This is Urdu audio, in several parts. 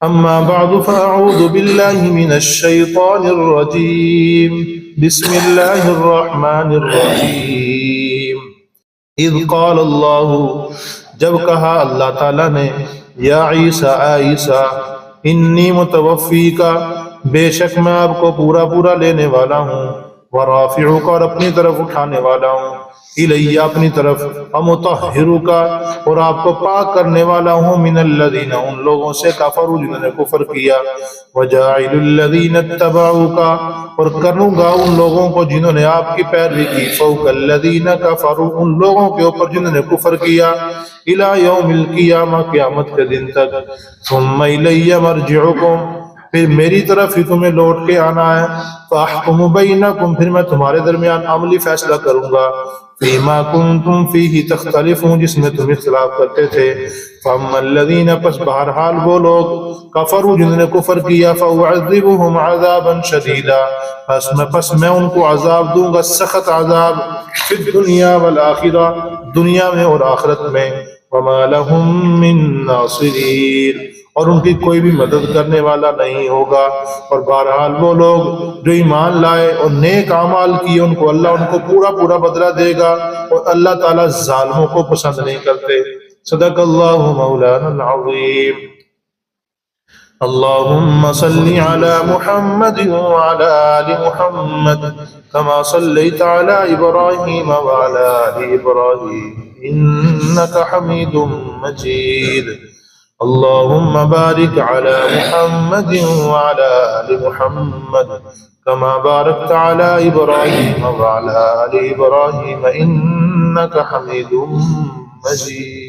أما بعد فأعوذ بالله من الشيطان الرجيم بسم الله الرحمن الرحيم إذ قال الله جب کہا اللہ تعالیٰ نے یا عیسیٰ اے عیسیٰ انی متوفی کا بے شک میں آپ کو پورا لینے والا ہوں ورافعک اور اپنی طرف اٹھانے والا ہوں الیہ اپنی طرف ومطہرک اور آپ کو پاک کرنے والا ہوں من الذین ان لوگوں سے کفروا جنہوں نے کفر کیا وجاعل الذین اتبعوک اور کروں گا ان لوگوں کو جنہوں نے آپ کی پیروی کی فوق الذین کفروا ان لوگوں کے اوپر جنہوں نے کفر کیا الی یوم القیامہ قیامت کے دن تک ثم الی مرجعکم پھر میری طرف ہی تمہیں لوٹ کے آنا ہے فاحکم بینکم پھر میں تمہارے درمیان عملی فیصلہ کروں گا فیما کنتم فیہ تختلفون جس میں تم اختلاف کرتے تھے فاما الذین پس بہرحال وہ لوگ کفروا جنہوں نے کفر کیا فاعذبهم عذابا شدیدا پس میں ان کو عذاب دوں گا سخت عذاب فی الدنیا والآخرہ دنیا میں اور آخرت میں وما لهم من ناصرین اور ان کی کوئی بھی مدد کرنے والا نہیں ہوگا اور بہرحال وہ لوگ جو ایمان لائے اور نیک اعمال کیے ان کو اللہ ان کو پورا بدلہ دے گا اور اللہ تعالیٰ ظالموں کو پسند نہیں کرتے صدق اللہ مولانا العظیم اللهم صل على محمد وعلى آل محمد كما صليت على إبراهيم وعلى آل إبراهيم إنك حميد مجيد اللهم بارك على محمد وعلى آل محمد كما باركت على إبراهيم وعلى آل إبراهيم إنك حميد مجيد۔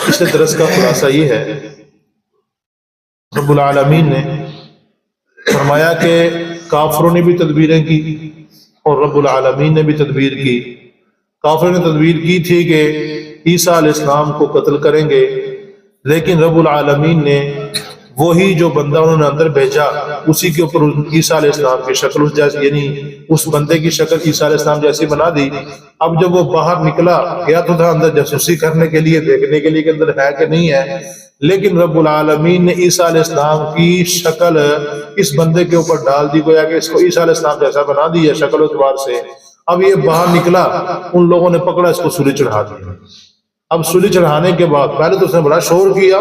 پچھلے درس کا خلاصہ یہ ہے رب العالمین نے فرمایا کہ کافروں نے بھی تدبیریں کی اور رب العالمین نے بھی تدبیر کی۔ کافروں نے تدبیر کی تھی کہ عیسیٰ علیہ السلام کو قتل کریں گے، لیکن رب العالمین نے وہی جو بندہ انہوں نے اندر بھیجا اسی کے اوپر عیسیٰ علیہ السلام کی شکل جیسی یعنی اس بندے کی شکل عیسیٰ علیہ السلام جیسی بنا دی۔ اب جب وہ باہر نکلا گیا تو تھا اندر جاسوسی کرنے کے لیے دیکھنے کے لیے کہ اندر ہے کہ نہیں ہے، لیکن رب العالمین نے عیسیٰ علیہ السلام کی شکل اس بندے کے اوپر ڈال دی، گویا کہ اس کو عیسیٰ علیہ السلام جیسا بنا دی ہے شکل و اعتبار سے۔ اب یہ باہر نکلا، ان لوگوں نے پکڑا اس کو سولی چڑھا دیا۔ اب سولی چڑھانے کے بعد پہلے تو اس نے بڑا شور کیا،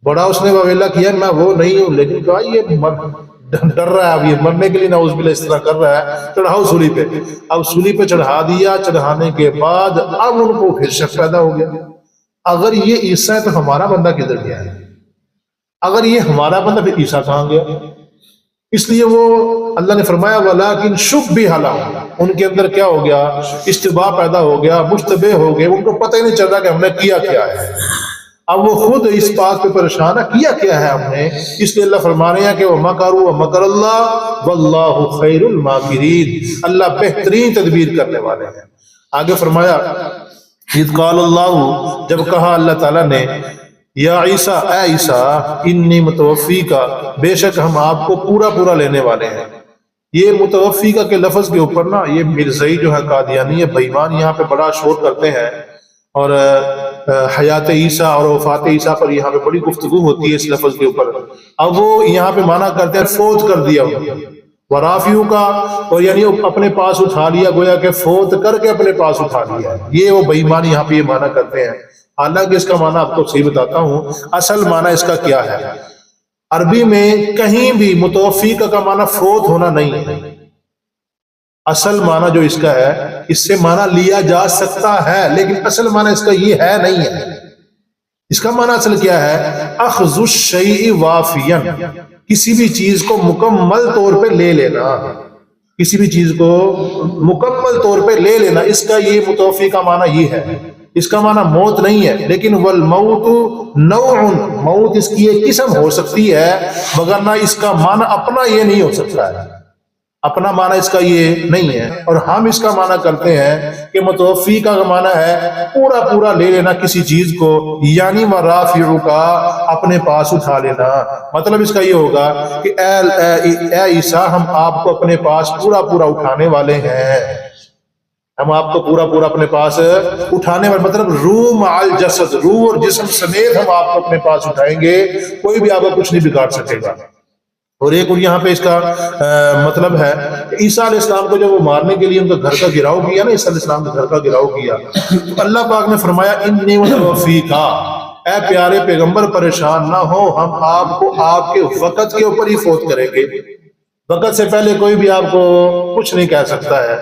بڑا اس نے واویلا کیا میں وہ نہیں ہوں، لیکن کہا یہ ڈر رہا ہے، اب یہ مرنے کے لیے نعوذ باللہ اس طرح کر رہا ہے، چڑھاؤ سولی پہ۔ اب سولی پہ چڑھا دیا، چڑھانے کے بعد اب ان کو پھر شک پیدا ہو گیا، اگر یہ عیسیٰ ہے تو ہمارا بندہ کدھر گیا ہے؟ اگر یہ ہمارا بندہ پھر عیسیٰ کہاں گیا؟ اس لیے وہ اللہ نے فرمایا وَلَكِنْ شُبِّهَ لَهُمْ، ان کے اندر کیا ہو گیا؟ اشتباہ پیدا ہو گیا، مشتبہ ہو گئے، ان کو پتہ ہی نہیں چل رہا کہ ہم نے کیا کیا ہے۔ اب وہ خود اس بات پہ پریشان ہے کیا کیا ہے ہم نے، اس لیے اللہ فرما رہے ہیں کہ وَمَكَرُوا وَمَكَرَ اللَّهُ وَاللَّهُ خَيْرُ الْمَاكِرِينَ، اللہ بہترین تدبیر کرنے والے ہیں۔ آگے فرمایا اِذْ قَالَ اللَّهُ، جب کہا اللہ تعالیٰ نے یا عیسیٰ اے عیسیٰ انی متوفی کا بے شک ہم آپ کو پورا لینے والے ہیں۔ یہ متوفی کا کے لفظ کے اوپر نا یہ مرزائی جو ہے قادیانی بےایمان یہاں پہ بڑا شور کرتے ہیں، اور حیات عیسیٰ اور وفات عیسیٰ پر یہاں پہ بڑی گفتگو ہوتی ہے اس لفظ کے اوپر۔ اب وہ یہاں پہ معنی کرتے ہیں فوت کر دیا ورافیو کا، اور یعنی اپنے پاس اٹھا لیا، گویا کہ فوت کر کے اپنے پاس اٹھا لیا، یہ وہ بےایمان یہاں پہ یہ معنی کرتے ہیں۔ حالانکہ اس کا معنی آپ کو صحیح بتاتا ہوں، اصل معنی اس کا کیا ہے۔ عربی میں کہیں بھی متوفی کا معنی فوت ہونا نہیں ہے، اصل معنی جو اس کا ہے اس سے معنی لیا جا سکتا ہے، لیکن اصل معنی اس کا یہ ہے نہیں ہے۔ اس کا معنی اصل کیا ہے؟ اخذ الشیء وافیا، کسی بھی چیز کو مکمل طور پہ لے لینا، کسی بھی چیز کو مکمل طور پہ لے لینا، اس کا یہ متوفی کا معنی یہ ہے۔ اس کا معنی موت نہیں ہے، لیکن والموت نوع، موت اس کی ایک قسم ہو سکتی ہے، مگر نہ اس کا معنی اپنا یہ نہیں ہو سکتا ہے، اپنا معنی اس کا یہ نہیں ہے۔ اور ہم اس کا معنی کرتے ہیں کہ متوفی کا معنی ہے پورا لے لینا کسی چیز کو، یعنی مرافع کا اپنے پاس اٹھا لینا۔ مطلب اس کا یہ ہوگا کہ اے عیسیٰ ہم آپ کو اپنے پاس پورا اٹھانے والے ہیں۔ ہم آپ کو پورا پورا اپنے پاس اٹھانے والے، مطلب روح مع الجسد، روح اور جسم سمیت ہم آپ کو اپنے پاس اٹھائیں گے، کوئی بھی آپ کو کچھ نہیں بگاڑ سکے گا۔ اور ایک اور یہاں پہ اس کا مطلب ہے کہ عیسیٰ علیہ السلام کو جب وہ مارنے کے لیے ان کا گھر کا گراؤ کیا نا، عیسیٰ علیہ السلام کے گھر کا گراؤ کیا، تو اللہ پاک نے فرمایا انی متوفیکا، اے پیارے پیغمبر پریشان نہ ہو، ہم آپ کو آپ کے وقت کے اوپر ہی فوت کریں گے، وقت سے پہلے کوئی بھی آپ کو کچھ نہیں کہہ سکتا ہے۔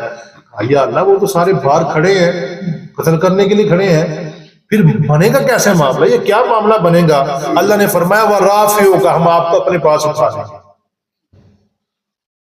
یا اللہ، وہ تو سارے باہر کھڑے ہیں، قتل کرنے کے لیے کھڑے ہیں، پھر بنے گا کیسے معاملہ، یہ کیا معاملہ بنے گا؟ اللہ نے فرمایا وَرَافِعُكَ، ہم آپ کو اپنے پاس اٹھا لیں گے،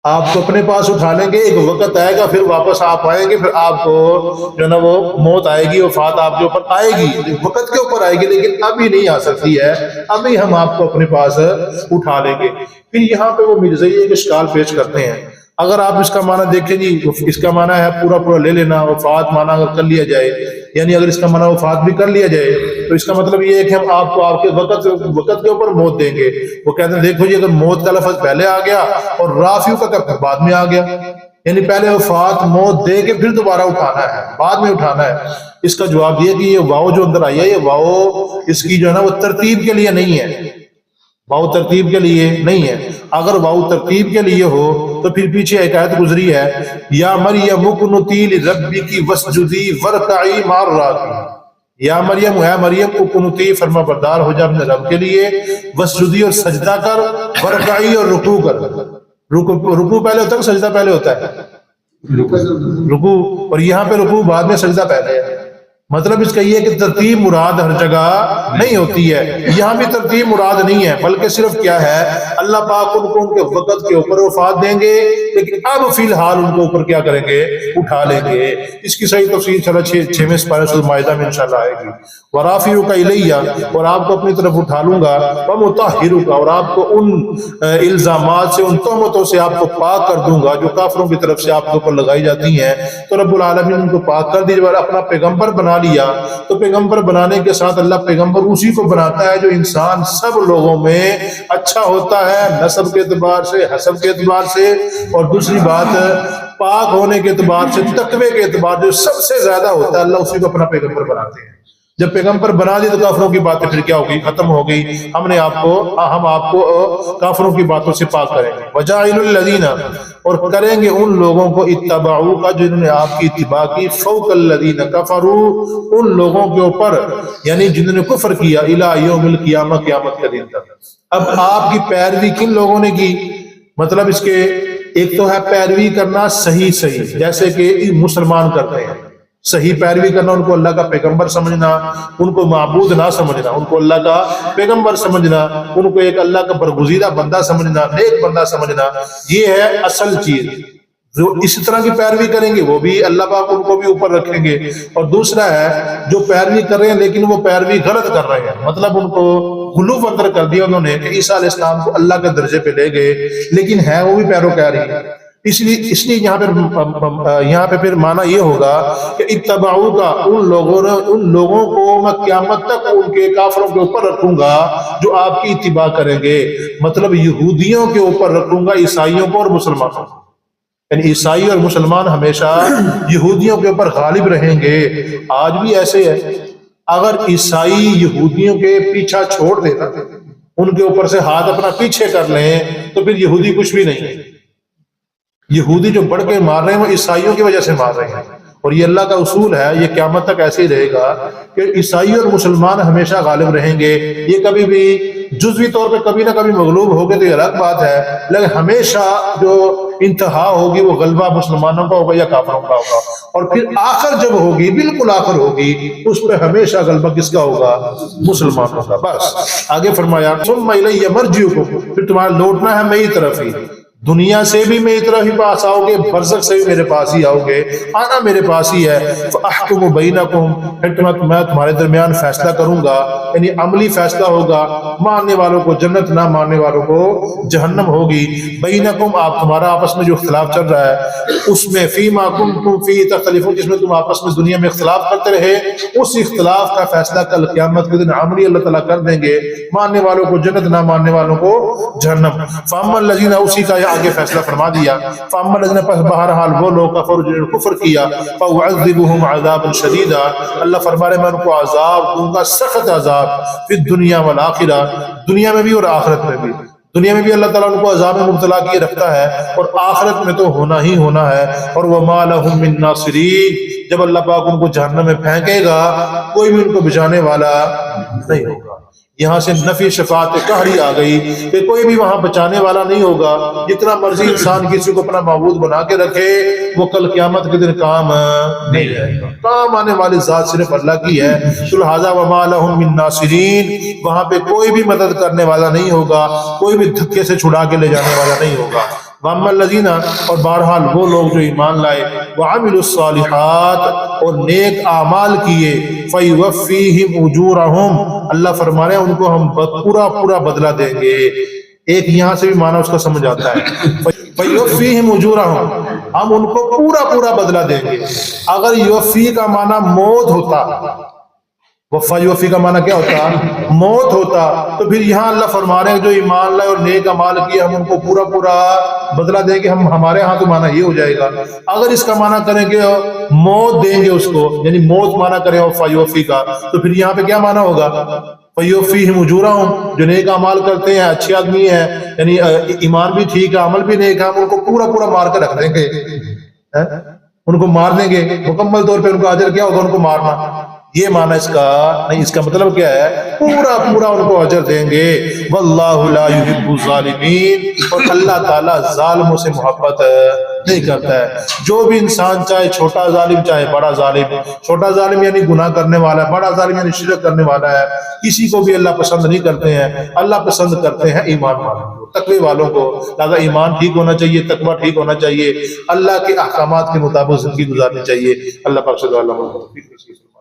آپ کو اپنے پاس اٹھا لیں گے، ایک وقت آئے گا پھر واپس آپ آئیں گے، پھر آپ کو جو نا وہ موت آئے گی، وفات آپ کے اوپر آئے گی، وقت کے اوپر آئے گی، لیکن ابھی نہیں آ سکتی ہے، ابھی ہم آپ کو اپنے پاس اٹھا لیں گے۔ پھر یہاں پہ وہ مرزائی ایک اشکال پیش کرتے ہیں، اگر آپ اس کا معنی دیکھیں جی، اس کا معنی ہے پورا پورا لے لینا، وفات معنی اگر کر لیا جائے، یعنی اگر اس کا معنی وفات بھی کر لیا جائے تو اس کا مطلب یہ ہے کہ ہم آپ کو آپ کے وقت کے اوپر موت دیں گے۔ وہ کہتے ہیں دیکھو جی، اگر موت کا لفظ پہلے آ گیا اور رافیو کا پھر بعد میں آ گیا، یعنی پہلے وفات موت دے کے پھر دوبارہ اٹھانا ہے، بعد میں اٹھانا ہے۔ اس کا جواب یہ کہ یہ واو جو اندر آئی ہے، یہ واو اس کی جو ہے نا وہ ترتیب کے لیے نہیں ہے، واو ترتیب کے لیے نہیں ہے۔ اگر واو ترتیب کے لیے ہو تو پھر پیچھے ایک آیت گزری ہے، یا مریم اقنتی لربک واسجدی وارکعی مع الراکعین، یا مریم، ہے مریم، اقنتی فرما بردار ہو جا اپنے رب کے لیے، واسجدی اور سجدہ کر، وارکعی اور رکوع کر۔ رکوع پہلے ہوتا ہے کہ سجدہ پہلے ہوتا ہے؟ رکوع، اور یہاں پہ رکوع بعد میں سجدہ پہلے ہے۔ مطلب اس کا یہ کہ ترتیب مراد ہر جگہ نہیں ہوتی ہے، یہاں بھی ترتیب مراد نہیں ہے، بلکہ صرف کیا ہے، اللہ پاک ان کو ان کے وقت کے اوپر وفات دیں گے، لیکن اب فی الحال ان کو اوپر کیا کریں گے، اٹھا لیں گے۔ اس کی صحیح تفصیل چلا 6ویں سپارہ سورۃ مائدہ میں انشاءاللہ آئے گی۔ وَرَافِعُكَ إِلَيَّ، اور آپ کو اپنی طرف اٹھا لوں گا، وَمُطَهِّرُكَ، اور آپ کو ان الزامات سے، ان تہمتوں سے آپ کو پاک کر دوں گا جو کافروں کی طرف سے آپ کے اوپر لگائی جاتی ہیں۔ تو رب العالمین ان کو پاک کر دیجیے، اپنا پیغمبر بنا لیا، تو پیغمبر بنانے کے ساتھ اللہ پیغمبر اسی کو بناتا ہے جو انسان سب لوگوں میں اچھا ہوتا ہے، نسب کے اعتبار سے، حسب کے اعتبار سے، اور دوسری بات پاک ہونے کے اعتبار سے، تقوی کے اعتبار سے جو سب سے زیادہ ہوتا ہے، اللہ اسی کو اپنا پیغمبر بناتے ہیں۔ جب پیغمبر بنا دی تو کافروں کی باتیں پھر کیا ہوگی، ختم ہو گئی۔ ہم آپ کو کافروں کی باتوں سے پاک کریں گے۔ وَجَاعِلُ الَّذِينَ، اور کریں گے ان لوگوں کو اتبعوا کا جنہوں نے آپ کی اتباع کی، فوق الذین کفروا، ان لوگوں کے اوپر یعنی جنہوں نے کفر کیا، الی یوم القیامہ، قیامت کے دن تک۔ اب آپ کی پیروی کن لوگوں نے کی؟ مطلب اس کے ایک تو ہے پیروی کرنا صحیح، جیسے کہ مسلمان کرتے ہیں، صحیح پیروی کرنا، ان کو اللہ کا پیغمبر سمجھنا، ان کو معبود نہ سمجھنا، ان کو اللہ کا پیغمبر سمجھنا، ان کو ایک اللہ کا برگزیدہ بندہ سمجھنا، نیک بندہ سمجھنا، یہ ہے اصل چیز۔ جو اسی طرح کی پیروی کریں گے وہ بھی اللہ پاک ان کو بھی اوپر رکھیں گے۔ اور دوسرا ہے جو پیروی کر رہے ہیں لیکن وہ پیروی غلط کر رہے ہیں، مطلب ان کو غلو اندر کر دیا انہوں نے، کہ عیسیٰ علیہ السلام کو اللہ کے درجے پہ لے گئے، لیکن ہے وہ بھی پیروکاری۔ اس لیے یہاں پہ پھر معنی یہ ہوگا کہ اتبعوا کا، ان لوگوں کو میں قیامت تک ان کے کافروں کے اوپر رکھوں گا جو آپ کی اتباع کریں گے، مطلب یہودیوں کے اوپر رکھوں گا، عیسائیوں کو اور مسلمانوں کو، یعنی عیسائی اور مسلمان ہمیشہ یہودیوں کے اوپر غالب رہیں گے۔ آج بھی ایسے ہے، اگر عیسائی یہودیوں کے پیچھا چھوڑ دیتا، ان کے اوپر سے ہاتھ اپنا پیچھے کر لیں، تو پھر یہودی کچھ بھی نہیں ہے۔ یہودی جو بڑھ کے مار رہے ہیں وہ عیسائیوں کی وجہ سے مار رہے ہیں، اور یہ اللہ کا اصول ہے، یہ قیامت تک ایسے ہی رہے گا کہ عیسائی اور مسلمان ہمیشہ غالب رہیں گے۔ یہ کبھی بھی جزوی طور پہ کبھی نہ کبھی مغلوب ہوگے تو یہ الگ بات ہے، لیکن ہمیشہ جو انتہا ہوگی وہ غلبہ مسلمانوں کا ہوگا یا کافروں کا ہوگا، اور پھر آخر جب ہوگی، بالکل آخر ہوگی، اس پہ ہمیشہ غلبہ کس کا ہوگا؟ مسلمانوں کا۔ بس آگے فرمایا ثم الی مرجعکم، پھر تمہارا لوٹنا ہے میری طرف ہی، دنیا سے بھی میری طرف ہی پاس آؤ گے، برزخ سے بھی میرے پاس ہی آؤ گے، آنا میرے پاس ہی ہے۔ فاحکم بینکم، پھر میں تمہارے درمیان فیصلہ کروں گا، یعنی عملی فیصلہ ہوگا، ماننے والوں کو جنت، نہ ماننے والوں کو جہنم ہوگی۔ بینکم، آپ تمہارا آپس میں جو اختلاف چل رہا ہے اس میں، فیما کنتم فیہ تختلفون، جس میں تم آپس میں دنیا میں اختلاف کرتے رہے، اس اختلاف کا فیصلہ کل قیامت کے دن عملی اللہ تعالیٰ کر دیں گے، ماننے والوں کو جنت، نہ ماننے والوں کو جہنم۔ فاما الذین، اسی کا آگے فیصلہ فرما دیا. فَأَمَّا الَّذِينَ پس بہرحال وہ لوگ کفروا جنہوں نے کفر کیا فَأُعَذِّبُهُمْ عَذَابًا شَدِيدًا اللہ فرما رہے میں ان کو عذاب دوں گا سخت عذاب فی الدنیا والآخرہ دنیا میں بھی اور آخرت میں بھی. دنیا میں بھی اللہ تعالیٰ ان کو عذاب میں مبتلا کیے رکھتا ہے اور آخرت میں تو ہونا ہی ہونا ہے. اور وَمَا لَهُم مِّن نَاصِرِينَ جب اللہ پاک ان کو جہنم میں پھینکے گا کوئی بھی ان کو بچانے والا نہیں ہوگا. یہاں سے نفی شفاعت قہری آ گئی کہ کوئی بھی وہاں بچانے والا نہیں ہوگا. جتنا مرضی انسان کسی کو اپنا معبود بنا کے رکھے وہ کل قیامت کے دن کام نہیں آئے گا. کام آنے والی ذات صرف اللہ کی ہے. لہذا وما لهم من ناصرین وہاں پہ کوئی بھی مدد کرنے والا نہیں ہوگا, کوئی بھی دھکے سے چھڑا کے لے جانے والا نہیں ہوگا. وَأَمَّا الَّذِينَ اور بہرحال وہ لوگ جو ایمان لائے وَعَمِلُوا الصَّالِحَاتِ اور نیک اعمال کیے فَيُوَفِّيهِمْ أُجُورَهُمْ اللہ فرما رہے ہیں ان کو ہم پورا پورا بدلہ دیں گے. ایک یہاں سے بھی معنی اس کا سمجھ آتا ہے فَيُوَفِّيهِمْ أُجُورَهُمْ ہم ان کو پورا پورا بدلہ دیں گے. اگر یوفی کا معنی موت ہوتا وفا یوفی کا معنی کیا ہوتا موت ہوتا تو پھر یہاں اللہ فرما رہے ہیں جو ایمان لائے اور نیک اعمال کیے ہم ان کو پورا پورا بدلہ دیں گے. ہم ہمارے ہاں تو معنی یہ ہو جائے گا. اگر اس کا معنی کریں کہ موت دیں گے اس کو یعنی موت معنی کریں وفا یوفی کا تو پھر یہاں پہ کیا معنی ہوگا فَيُوَفِّيهِمْ أُجُورَهُمْ جو نیک اعمال کرتے ہیں اچھے آدمی ہیں یعنی ایمان بھی ٹھیک ہے عمل بھی نیک ہے ہم ان کو پورا پورا مار کے رکھ دیں گے. ان کو مار دیں گے مکمل طور پہ ان کا اجر کیا ہوگا ان کو مارنا. یہ معنی اس کا نہیں. اس کا مطلب کیا ہے پورا پورا ان کو اجر دیں گے. واللہ لا يحب الظالمین اور اللہ تعالیٰ ظالموں سے محبت نہیں کرتا ہے. جو بھی انسان چاہے چھوٹا ظالم چاہے بڑا ظالم, چھوٹا ظالم یعنی گناہ کرنے والا ہے, بڑا ظالم یعنی شرک کرنے والا ہے, کسی کو بھی اللہ پسند نہیں کرتے ہیں. اللہ پسند کرتے ہیں ایمان والوں کو تقوی والوں کو. لہذا ایمان ٹھیک ہونا چاہیے تقوی ٹھیک ہونا چاہیے اللہ کے احکامات کے مطابق زندگی گزارنی چاہیے. اللہ پاک سے دعا